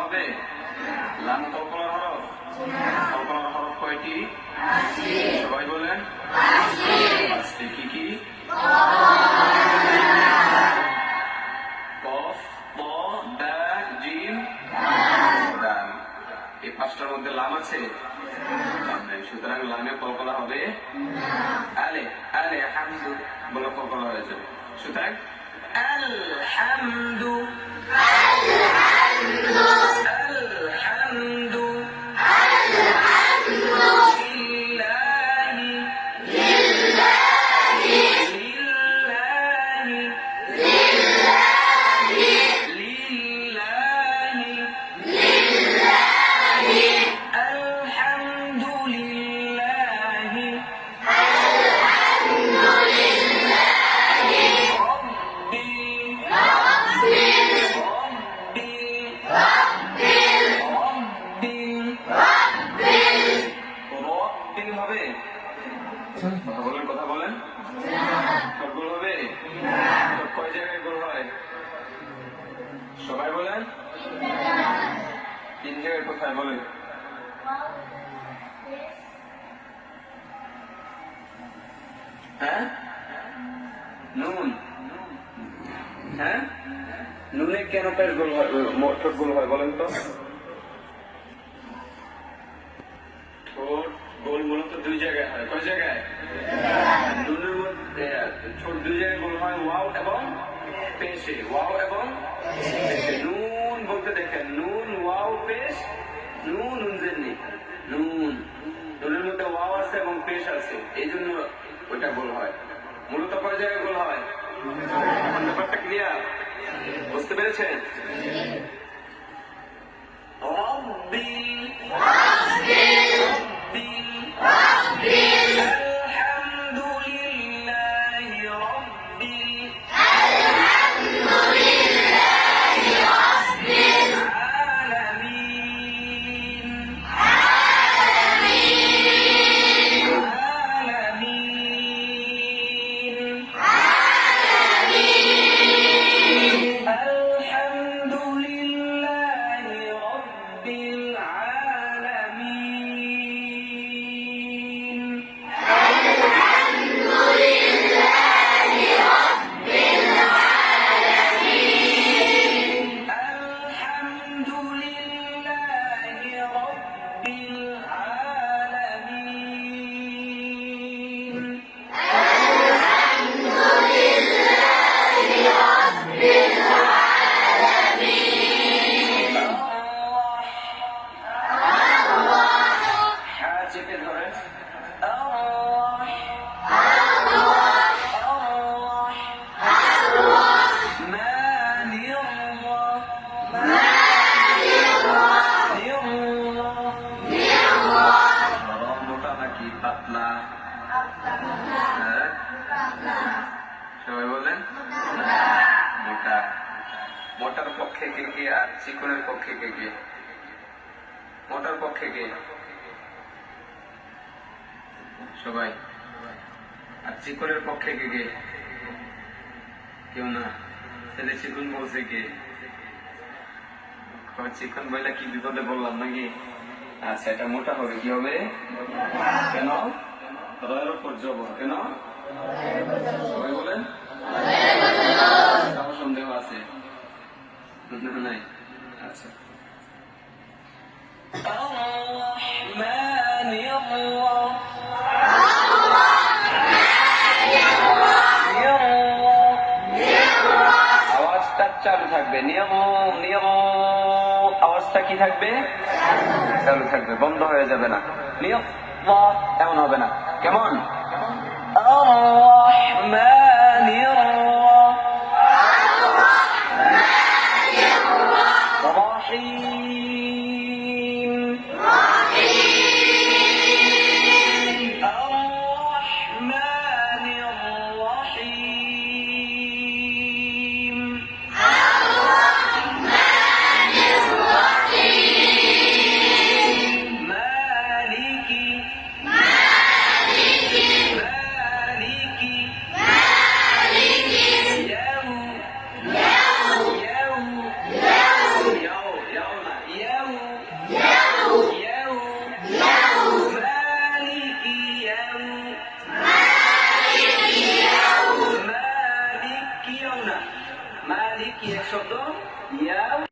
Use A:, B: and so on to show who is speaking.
A: হবে? লাম কলকলার হরফ? কলকলার হরফ কয়টি? সবাই বলেন। 5টি। কি কি? কফ, ত, দাল, জিম, দাল। এই 5টার মধ্যে লাম আছে? সুতরাং লামে কলকলা হবে আলে। আলে হামদু বলে কলকলা হয়ে যাবে। সুতরাং আলহামদু, আলহামদু, আলহামদু, লিল্লাহি, লিল্লাহি, লিল্লাহি, লিল্লাহি, লিল্লাহি, আলহামদুলিল্লাহি, কথা বলেন। গোল হবে? কয় জায়গায় গোল হয়? সবাই বলেন। 3 জায়গায়। কোথায় বলেন? হ্যাঁ, নুন। হ্যাঁ, নুনে কেন পেশ গোল হয়, ঠোঁট গোল হয় বলেন তো? ঠোঁট গোল মূলত 2 জায়গায় হয়। কয় জায়গায়? নুনের মধ্যে ঠোঁট 2 জায়গায় গোল হয়, ওয়াও এবং পেশে। ওয়াও এবং পেশে। নুন বলতে দেখেন, নুন, ওয়াও, পেশ, নুন, নুনজেনি, নুন। নুনের মধ্যে ওয়াও আছে এবং পেশ আছে, এই জন্য ওইটা গোল হয়। মূলত কয় জায়গায় গোল হয়? এখন ব্যাপারটা ক্লিয়ার? বুঝতে পেরেছেন? রব্বি, রব্বি, রব্বি, রব্বি, আলহামদুলিল্লাহি রব্বিল, আলহামদুলিল্লাহি রব্বিল আলামিন, আলামিন, আলামিন, আলহামদুলিল্লাহি রব্বিল আলামিন, আলহামদুলিল্লাহি রব্বিল আলামিন, আলহামদুলিল্লাহি রব্বিল আলামিন, আলহামদুলিল্লাহি রব্বিল আলামিন। হ্যাঁ, চেপে ধরেন। মোটা নাকি পাতলা? সবাই বলেন। মোটা। মোটার পক্ষে কে কে আর চিকনের পক্ষে কে কে? মোটার পক্ষে কে? সবাই। আর চিকনের পক্ষে কে কে? কেউ না। তাহলে চিকন বলছে কে? চিকন বইলা কি বিপদে বললাম নাকি? আচ্ছা, এটা মোটা হবে। কি হবে? কেন? রয়ের উপর জবর। কেন? সবাই বলেন। কারো সন্দেহ আছে? নাই। আচ্ছা। আওয়াজটা চালু থাকবে। নিয়ম নিয়ম আওয়াজটা কি থাকবে? চালু থাকবে, বন্ধ হয়ে যাবে না। নিয়ম এমন হবে না। কেমন? ইয়াউনা, মালিক কি এক শব্দ, ইয়াউ